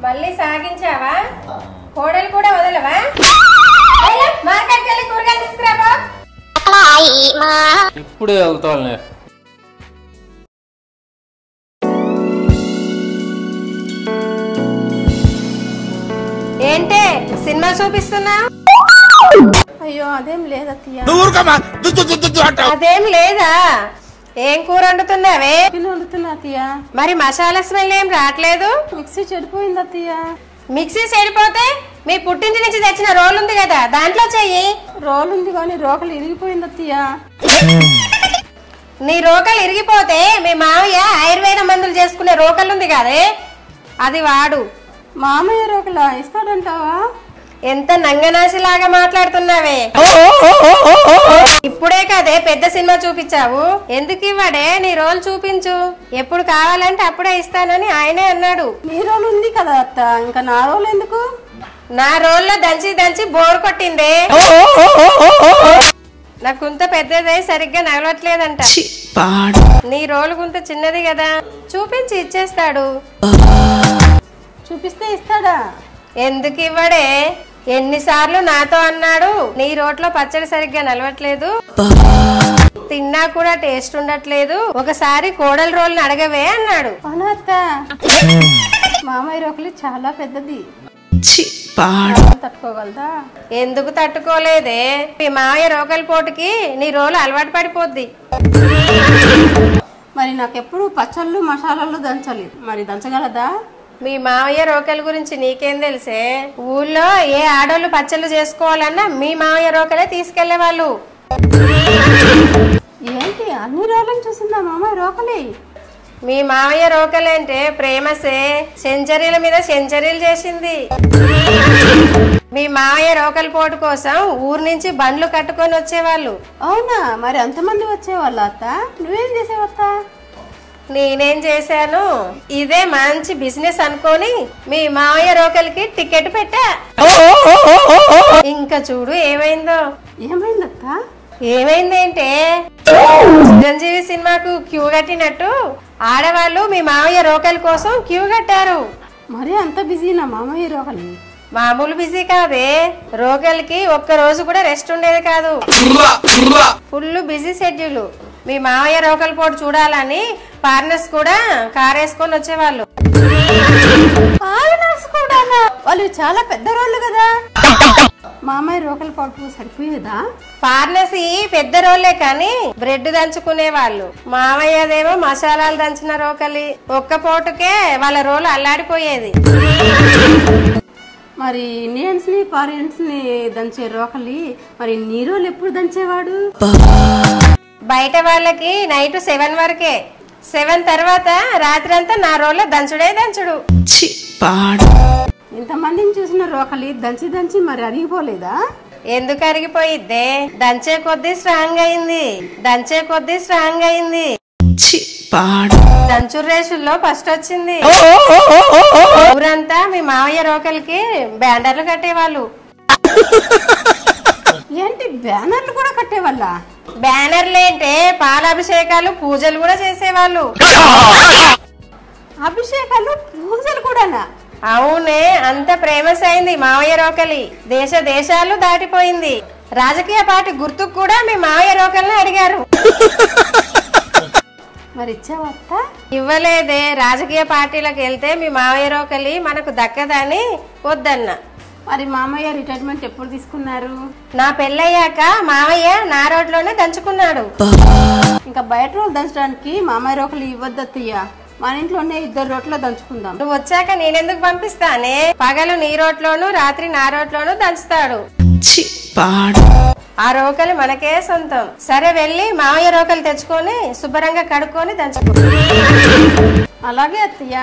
మళ్ళీ సాగించావా? కోడలు కూడా వదలవా? మార్కెట్కి వెళ్ళి కూరగాయలు తీసుకురాబో. ఇప్పుడే వెళ్తాను. ఏంటే సినిమా చూపిస్తున్నా? అయ్యో అదేం లేదత్తయ్య. అదేం లేదా? ఏం కూర వండుతున్నావే? వండుతున్నా అత్తయ్య. మరి మసాలా స్మెల్ ఏం రావట్లేదు? మిక్సీ చెడిపోయింది అత్తయ్య. మిక్సీ చెడిపోతే మీ పుట్టింటి నుంచి తెచ్చిన రోల్ ఉంది కదా, దాంట్లో చెయ్యి. రోల్ ఉంది కానీ రోకలు ఇరిగిపోయింది అత్తయ్య. నీ రోకలు ఇరిగిపోతే మీ మామయ్య ఆయుర్వేద మందులు చేసుకునే రోకలు ఉంది కదే, అది వాడు. మామయ్య రోకలా ఇస్తాడంటావా? ఎంత నంగనాసిలాగా మాట్లాడుతున్నావే. ఇప్పుడే కదే పెద్ద సినిమా చూపించావు, ఎందుకు ఇవ్వడే? నీ రోల్ చూపించు, ఎప్పుడు కావాలంటే అప్పుడే ఇస్తానని ఆయనే అన్నాడు. నీ రోల్ ఉంది కదా అత్త, ఇంకా నా రోల్ ఎందుకు? నా రోల్లో దంచి దంచి బోర్ కొట్టిందే. నా కుంత పెద్దదే సరిగ్గా నగలట్లేదంట. నీ రోలు కుంత చిన్నది కదా, చూపించి ఇచ్చేస్తాడు. చూపిస్తే ఇస్తాడా? ఎందుకు ఇవ్వడే? ఎన్నిసార్లు నాతో అన్నాడు, నీ రోట్లో పచ్చడి సరిగ్గా నలవట్లేదు, తిన్నా కూడా టేస్ట్ ఉండట్లేదు, ఒకసారి కోడల రోల్ని అడగవే అన్నాడు. అత్త మామయ్య రోకలి చాలా పెద్దది, తట్టుకోగలదా? ఎందుకు తట్టుకోలేదే? మీ మామయ్య రోకలి పోటుకి నీ రోలు అలవాటు పడిపోద్ది. మరి నాకెప్పుడు పచ్చళ్ళు మసాలాలు దంచాలి, మరి దంచగలదా? మీ మామయ్య రోకలి గురించి నీకేం తెలిసే? ఊళ్ళో ఏ ఆడోళ్ళు పచ్చళ్ళు చేసుకోవాలన్నా మీ మామయ్య రోకలే తీసుకెళ్లే వాళ్ళు. ఏంటి అన్ని రోలను చూసిందా మామయ్య రోకలి? మీ మామయ్య రోకలేంటే ప్రేమసే, సెంచరీల మీద సెంచరీలు చేసింది. మీ మామయ్య రోకలి పోటు కోసం ఊరు నుంచి బండ్లు కట్టుకొని వచ్చేవాళ్ళు. అవునా? మరి అంతమంది వచ్చేవాళ్ళ అత్త? నువ్వేం చేసేవత్త? నేనేం చేశాను, ఇదే మంచి బిజినెస్ అనుకోని మీ మామయ్య రోకలికి టికెట్ పెట్టా. ఇంకా చూడు ఏమైందో. ఏమైందత్త? ఏమైందేంటే, చిరంజీవి సినిమాకు క్యూ కట్టినట్టు ఆడవాళ్ళు మీ మామయ్య రోకలి కోసం క్యూ కట్టారు. మరి అంత బిజీనా మామయ్య రోకలి? మామూలు బిజీ కాదే, రోకలికి ఒక్క రోజు కూడా రెస్ట్ ఉండేది కాదు, ఫుల్ బిజీ షెడ్యూల్. మీ మామయ్య రోకలి పోటు చూడాలని పార్నర్స్ కూడా కారేసుకొని వచ్చేవాళ్ళు. వాళ్ళు చాలా పెద్ద రోళ్ళు కదా, మామయ్య రోకలి పోటు సరిపోయేదా? ఫార్మసీ పెద్ద రోలే కానీ బ్రెడ్ దంచుకునే వాళ్ళు. మామయ్యదేమో మసాలాలు దంచిన రోకలి, ఒక్క పోటుకే వాళ్ళ రోలు అల్లాడిపోయేది. మరి ఇండియన్స్ ని ఫారిన్స్ ని దంచే రోకలి మరి నీ రోలు ఎప్పుడు దంచేవాడు? బయట వాళ్ళకి నైట్ 7 వరకే, 7 తర్వాత రాత్రి అంతా నా రోల్లో దంచుడే దంచుడు. ఇంతమందిని చూసిన రోకలి దంచి దంచి మరి అరిగిపోలేదా? ఎందుకు అరిగిపోయిద్దే? దంచే కొద్దీ స్ట్రాంగ్ అయింది, దంచే కొద్దీ స్ట్రాంగ్ అయింది. దంచు రేసుల్లో ఫస్ట్ వచ్చింది. ఊరంతా మీ మామయ్య రోకలికి బ్యానర్లు కట్టేవాళ్ళు. ఏంటి బ్యానర్లు కూడా కట్టేవాళ్ళ? బ్యానర్లేంటే పాలాభిషేకాలు పూజలు కూడా చేసేవాళ్ళు. అభిషేకాలు పూజలు కూడానా? అవునే, అంత ఫేమస్ అయింది మామయ్య రోకలి, దేశ దేశాలు దాటిపోయింది. రాజకీయ పార్టీ గుర్తుకు కూడా మీ మామయ్య రోకల్ని అడిగారు. మరి ఇచ్చావత్త? ఇవ్వలేదే, రాజకీయ పార్టీలకు వెళ్తే మీ మామయ్య రోకలి మనకు దక్కదని వద్దన్నా. మరి మామయ్య రిటైర్మెంట్ ఎప్పుడు తీసుకున్నారు? నా పెళ్ళయ్యాక మామయ్య నా రోడ్లోనే దంచుకున్నాడు. ఇంకా బయట రోడ్లు దంచడానికి మామయ్య రోకలి ఇవ్వద్దయ్యా, మన ఇంట్లోనే 2 రోట్లో దంచుకుందాం. నువ్వు వచ్చాక నేనెందుకు పంపిస్తానే? పగలు నీ రోట్లోను రాత్రి నా రోట్లోను దంచుతాడు. ఆ రోకలి మనకే సొంతం. సరే వెళ్ళి మామయ్య రోకలి తెచ్చుకొని శుభ్రంగా కడుక్కొని దంచుకో. అలాగే అత్తయ్య.